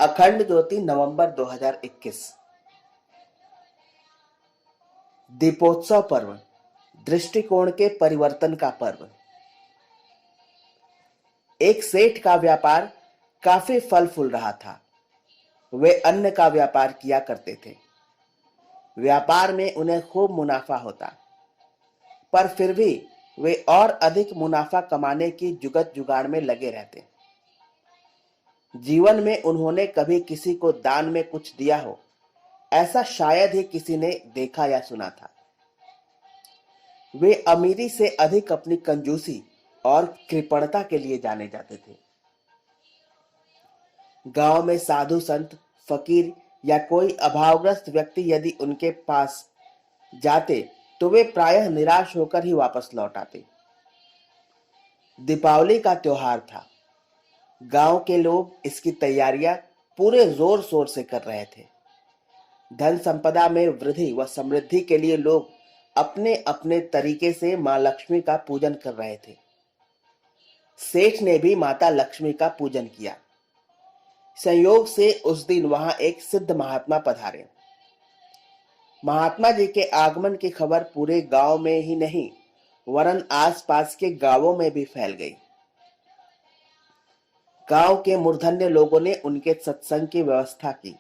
अखंड ज्योति नवंबर 2021। दीपोत्सव पर्व, दृष्टिकोण के परिवर्तन का पर्व। एक सेठ का व्यापार काफी फल फूल रहा था। वे अन्न का व्यापार किया करते थे। व्यापार में उन्हें खूब मुनाफा होता, पर फिर भी वे और अधिक मुनाफा कमाने की जुगत जुगाड़ में लगे रहते। जीवन में उन्होंने कभी किसी को दान में कुछ दिया हो, ऐसा शायद ही किसी ने देखा या सुना था। वे अमीरी से अधिक अपनी कंजूसी और कृपणता के लिए जाने जाते थे। गांव में साधु संत, फकीर या कोई अभावग्रस्त व्यक्ति यदि उनके पास जाते तो वे प्रायः निराश होकर ही वापस लौट आते। दीपावली का त्योहार था। गांव के लोग इसकी तैयारियां पूरे जोर शोर से कर रहे थे। धन संपदा में वृद्धि व समृद्धि के लिए लोग अपने अपने तरीके से मां लक्ष्मी का पूजन कर रहे थे। सेठ ने भी माता लक्ष्मी का पूजन किया। संयोग से उस दिन वहां एक सिद्ध महात्मा पधारे। महात्मा जी के आगमन की खबर पूरे गांव में ही नहीं वरन आसपास के गांवों में भी फैल गई। गांव के मूर्धन्य लोगों ने उनके सत्संग की व्यवस्था की।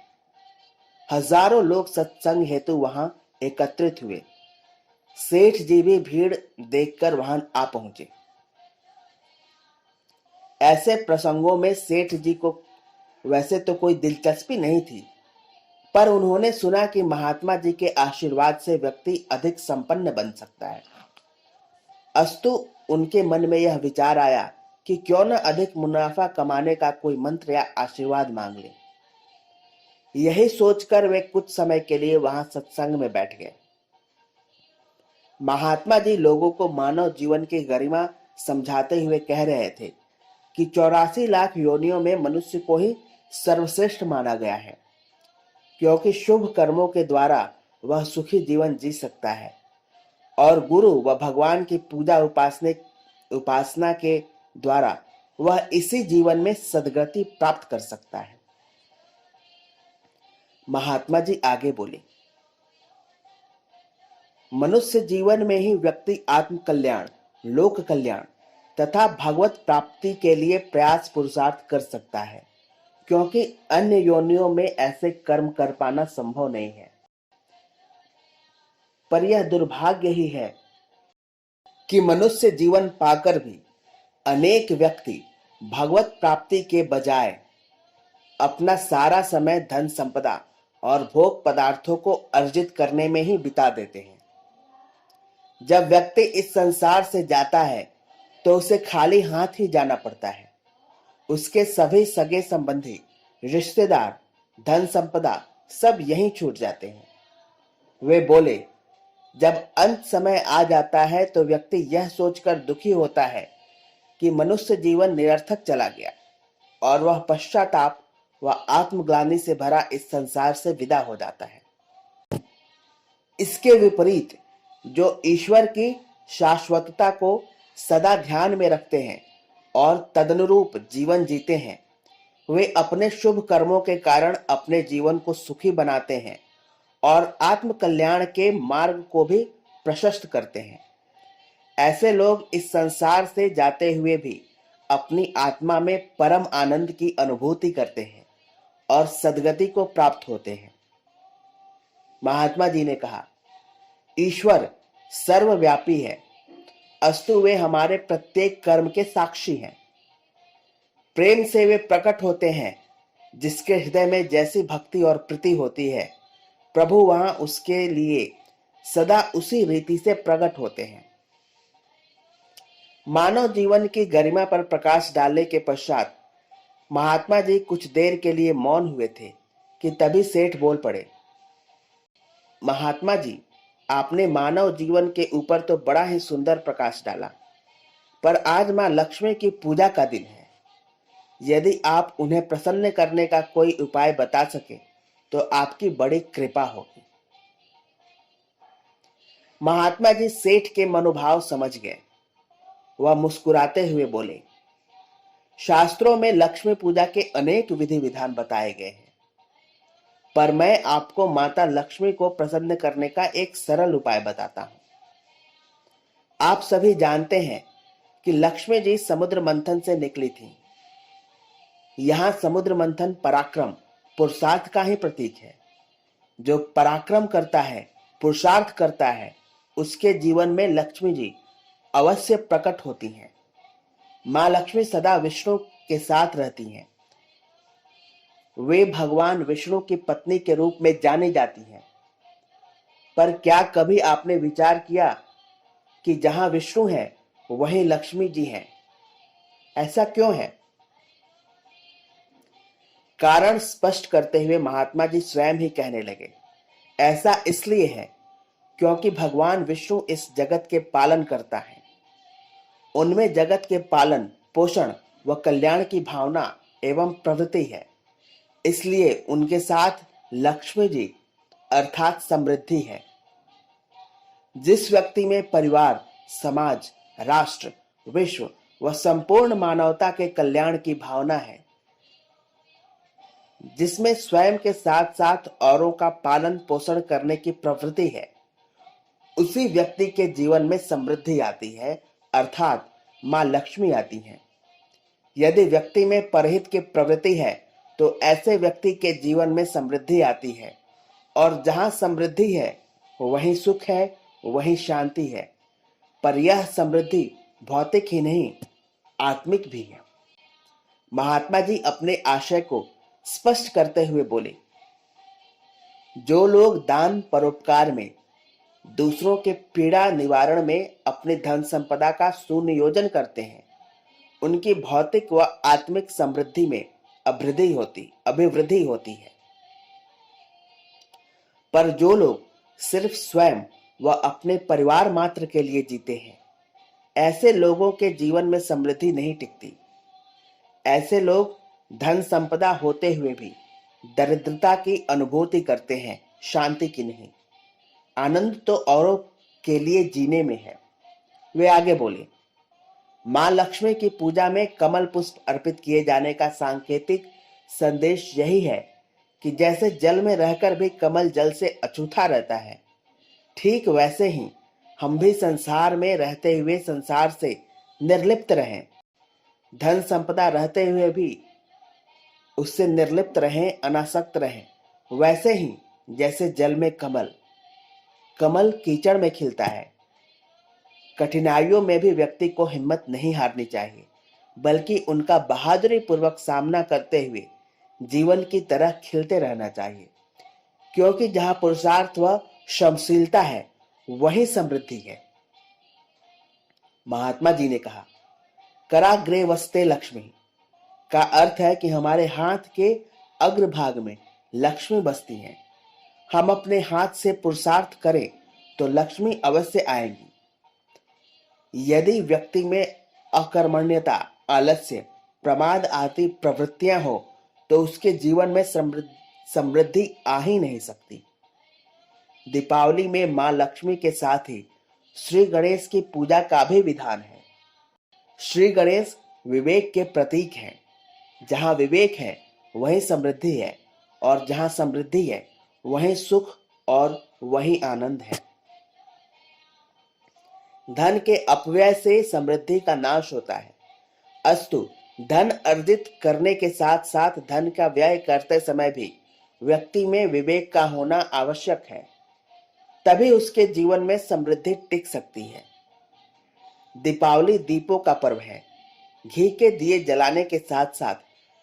हजारों लोग सत्संग हेतु वहां एकत्रित हुए। सेठ जी भी भीड़ देखकर वहां आ पहुंचे। ऐसे प्रसंगों में सेठ जी को वैसे तो कोई दिलचस्पी नहीं थी, पर उन्होंने सुना कि महात्मा जी के आशीर्वाद से व्यक्ति अधिक संपन्न बन सकता है। अस्तु उनके मन में यह विचार आया कि क्यों न अधिक मुनाफा कमाने का कोई मंत्र या आशीर्वाद मांग ले। यही सोचकर वे कुछ समय के लिए वहां सत्संग में बैठ गए। महात्मा जी लोगों को मानव जीवन की गरिमा समझाते हुए कह रहे थे कि 84 लाख योनियों में मनुष्य को ही सर्वश्रेष्ठ माना गया है, क्योंकि शुभ कर्मों के द्वारा वह सुखी जीवन जी सकता है और गुरु व भगवान की पूजा उपासना के द्वारा वह इसी जीवन में सद्गति प्राप्त कर सकता है। महात्मा जी आगे बोले, मनुष्य जीवन में ही व्यक्ति आत्म कल्याण, लोक कल्याण तथा भगवत प्राप्ति के लिए प्रयास पुरुषार्थ कर सकता है, क्योंकि अन्य योनियों में ऐसे कर्म कर पाना संभव नहीं है। पर यह दुर्भाग्य ही है कि मनुष्य जीवन पाकर भी अनेक व्यक्ति भगवत प्राप्ति के बजाय अपना सारा समय धन संपदा और भोग पदार्थों को अर्जित करने में ही बिता देते हैं। जब व्यक्ति इस संसार से जाता है तो उसे खाली हाथ ही जाना पड़ता है। उसके सभी सगे संबंधी, रिश्तेदार, धन संपदा सब यहीं छूट जाते हैं। वे बोले, जब अंत समय आ जाता है तो व्यक्ति यह सोचकर दुखी होता है कि मनुष्य जीवन निरर्थक चला गया और वह पश्चाताप व आत्मग्लानि से भरा इस संसार से विदा हो जाता है। इसके विपरीत जो ईश्वर की शाश्वतता को सदा ध्यान में रखते हैं और तदनुरूप जीवन जीते हैं, वे अपने शुभ कर्मों के कारण अपने जीवन को सुखी बनाते हैं और आत्म कल्याण के मार्ग को भी प्रशस्त करते हैं। ऐसे लोग इस संसार से जाते हुए भी अपनी आत्मा में परम आनंद की अनुभूति करते हैं और सद्गति को प्राप्त होते हैं। महात्मा जी ने कहा, ईश्वर सर्वव्यापी है, अस्तु वे हमारे प्रत्येक कर्म के साक्षी हैं। प्रेम से वे प्रकट होते हैं। जिसके हृदय में जैसी भक्ति और प्रीति होती है, प्रभु वहां उसके लिए सदा उसी रीति से प्रकट होते हैं। मानव जीवन की गरिमा पर प्रकाश डालने के पश्चात महात्मा जी कुछ देर के लिए मौन हुए थे कि तभी सेठ बोल पड़े, महात्मा जी, आपने मानव जीवन के ऊपर तो बड़ा ही सुंदर प्रकाश डाला, पर आज मां लक्ष्मी की पूजा का दिन है। यदि आप उन्हें प्रसन्न करने का कोई उपाय बता सके तो आपकी बड़ी कृपा होगी। महात्मा जी सेठ के मनोभाव समझ गए। वह मुस्कुराते हुए बोले, शास्त्रों में लक्ष्मी पूजा के अनेक विधि विधान बताए गए हैं, पर मैं आपको माता लक्ष्मी को प्रसन्न करने का एक सरल उपाय बताता हूं। आप सभी जानते हैं कि लक्ष्मी जी समुद्र मंथन से निकली थी। यहाँ समुद्र मंथन पराक्रम, पुरुषार्थ का ही प्रतीक है। जो पराक्रम करता है, पुरुषार्थ करता है, उसके जीवन में लक्ष्मी जी अवश्य प्रकट होती हैं। माँ लक्ष्मी सदा विष्णु के साथ रहती हैं। वे भगवान विष्णु की पत्नी के रूप में जानी जाती हैं। पर क्या कभी आपने विचार किया कि जहां विष्णु है वहीं लक्ष्मी जी हैं? ऐसा क्यों है? कारण स्पष्ट करते हुए महात्मा जी स्वयं ही कहने लगे, ऐसा इसलिए है क्योंकि भगवान विष्णु इस जगत के पालन करता है। उनमें जगत के पालन, पोषण व कल्याण की भावना एवं प्रवृत्ति है। इसलिए उनके साथ लक्ष्मी जी अर्थात समृद्धि है। जिस व्यक्ति में परिवार, समाज, राष्ट्र, विश्व व संपूर्ण मानवता के कल्याण की भावना है, जिसमें स्वयं के साथ साथ औरों का पालन पोषण करने की प्रवृत्ति है, उसी व्यक्ति के जीवन में समृद्धि आती है, अर्थात मां लक्ष्मी आती है। यदि व्यक्ति में परहित की प्रवृत्ति है तो ऐसे व्यक्ति के जीवन में समृद्धि आती है, और जहां समृद्धि है वहीं सुख है, वहीं शांति है। पर यह समृद्धि भौतिक ही नहीं, आत्मिक भी है। महात्मा जी अपने आशय को स्पष्ट करते हुए बोले, जो लोग दान परोपकार में, दूसरों के पीड़ा निवारण में अपनी धन संपदा का सुनियोजन करते हैं, उनकी भौतिक व आत्मिक समृद्धि में अभिवृद्धि होती है। पर जो लोग सिर्फ स्वयं व अपने परिवार मात्र के लिए जीते हैं, ऐसे लोगों के जीवन में समृद्धि नहीं टिकती। ऐसे लोग धन संपदा होते हुए भी दरिद्रता की अनुभूति करते हैं, शांति की नहीं। आनंद तो औरों के लिए जीने में है। वे आगे बोले, मां लक्ष्मी की पूजा में कमल पुष्प अर्पित किए जाने का सांकेतिक संदेश यही है कि जैसे जल में रहकर भी कमल जल से अछूता रहता है, ठीक वैसे ही हम भी संसार में रहते हुए संसार से निर्लिप्त रहें। धन संपदा रहते हुए भी उससे निर्लिप्त रहें, अनासक्त रहें। वैसे ही जैसे जल में कमल कीचड़ में खिलता है। कठिनाइयों में भी व्यक्ति को हिम्मत नहीं हारनी चाहिए, बल्कि उनका बहादुरी पूर्वक सामना करते हुए जीवन की तरह खिलते रहना चाहिए। क्योंकि जहां पुरुषार्थ व श्रमशीलता है वहीं समृद्धि है। महात्मा जी ने कहा, कराग्रे वस्ते लक्ष्मी का अर्थ है कि हमारे हाथ के अग्रभाग में लक्ष्मी बसती है। हम अपने हाथ से पुरुषार्थ करें तो लक्ष्मी अवश्य आएंगी। यदि व्यक्ति में अकर्मण्यता, आलस्य, प्रमाद आदि प्रवृत्तियां हो तो उसके जीवन में समृद्धि आ ही नहीं सकती। दीपावली में मां लक्ष्मी के साथ ही श्री गणेश की पूजा का भी विधान है। श्री गणेश विवेक के प्रतीक हैं। जहां विवेक है वहीं समृद्धि है, और जहां समृद्धि है वहीं सुख और वहीं आनंद है। धन के अपव्यय से समृद्धि का नाश होता है। अस्तु, धन अर्जित करने के साथ साथ धन का व्यय करते समय भी व्यक्ति में विवेक का होना आवश्यक है, तभी उसके जीवन में समृद्धि टिक सकती है। दीपावली दीपों का पर्व है। घी के दिए जलाने के साथ साथ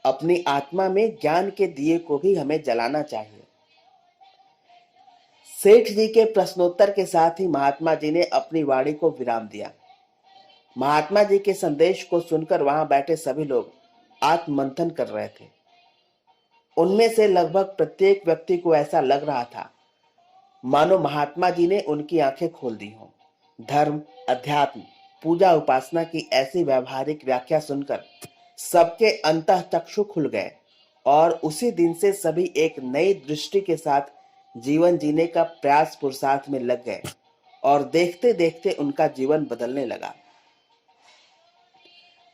अपनी आत्मा में ज्ञान के दिए को भी हमें जलाना चाहिए। सेठ जी के प्रश्नोत्तर के साथ ही महात्मा जी ने अपनी वाणी को विराम दिया। महात्मा जी के संदेश को सुनकर वहां बैठे सभी लोग आत्ममंथन कर रहे थे। उनमें से लगभग प्रत्येक व्यक्ति को ऐसा लग रहा था मानो महात्मा जी ने उनकी आंखें खोल दी हों। धर्म, अध्यात्म, पूजा उपासना की ऐसी व्यवहारिक व्याख्या सुनकर सबके अंतःचक्षु खुल गए, और उसी दिन से सभी एक नई दृष्टि के साथ जीवन जीने का प्रयास पुरुषार्थ में लग गए, और देखते देखते उनका जीवन बदलने लगा।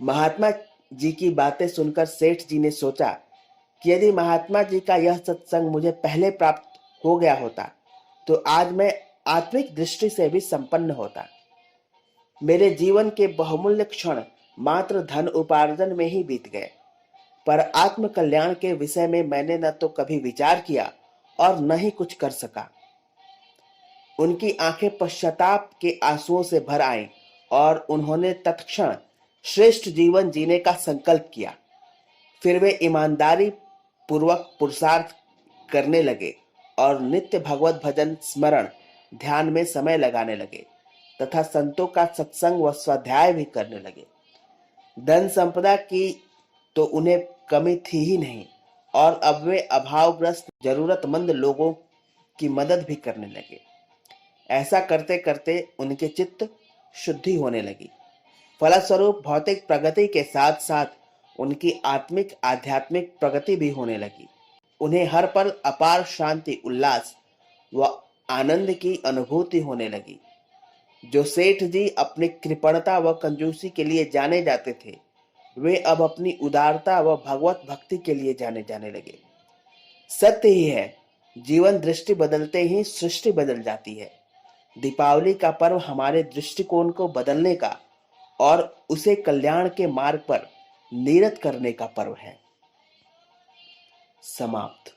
महात्मा जी की बातें सुनकर सेठ जी ने सोचा कि यदि महात्मा जी का यह सत्संग मुझे पहले प्राप्त हो गया होता तो आज मैं आत्मिक दृष्टि से भी संपन्न होता। मेरे जीवन के बहुमूल्य क्षण मात्र धन उपार्जन में ही बीत गए, पर आत्म कल्याण के विषय में मैंने न तो कभी विचार किया और न ही कुछ कर सका। उनकी आंखें पश्चाताप के आंसुओं से भर आईं और उन्होंने तत्क्षण श्रेष्ठ जीवन जीने का संकल्प किया। फिर वे ईमानदारी पूर्वक पुरुषार्थ करने लगे और नित्य भगवत भजन स्मरण ध्यान में समय लगाने लगे तथा संतों का सत्संग व स्वाध्याय भी करने लगे। धन संपदा की तो उन्हें कमी थी ही नहीं और अब वे अभावग्रस्त जरूरतमंद लोगों की मदद भी करने लगे। ऐसा करते करते उनके चित्त शुद्धि होने लगी। फलस्वरूप भौतिक प्रगति के साथ साथ उनकी आत्मिक आध्यात्मिक प्रगति भी होने लगी। उन्हें हर पल अपार शांति, उल्लास व आनंद की अनुभूति होने लगी। जो सेठ जी अपनी कृपणता व कंजूसी के लिए जाने जाते थे, वे अब अपनी उदारता व भगवत भक्ति के लिए जाने जाने लगे। सत्य ही है, जीवन दृष्टि बदलते ही सृष्टि बदल जाती है। दीपावली का पर्व हमारे दृष्टिकोण को बदलने का और उसे कल्याण के मार्ग पर नीरत करने का पर्व है। समाप्त।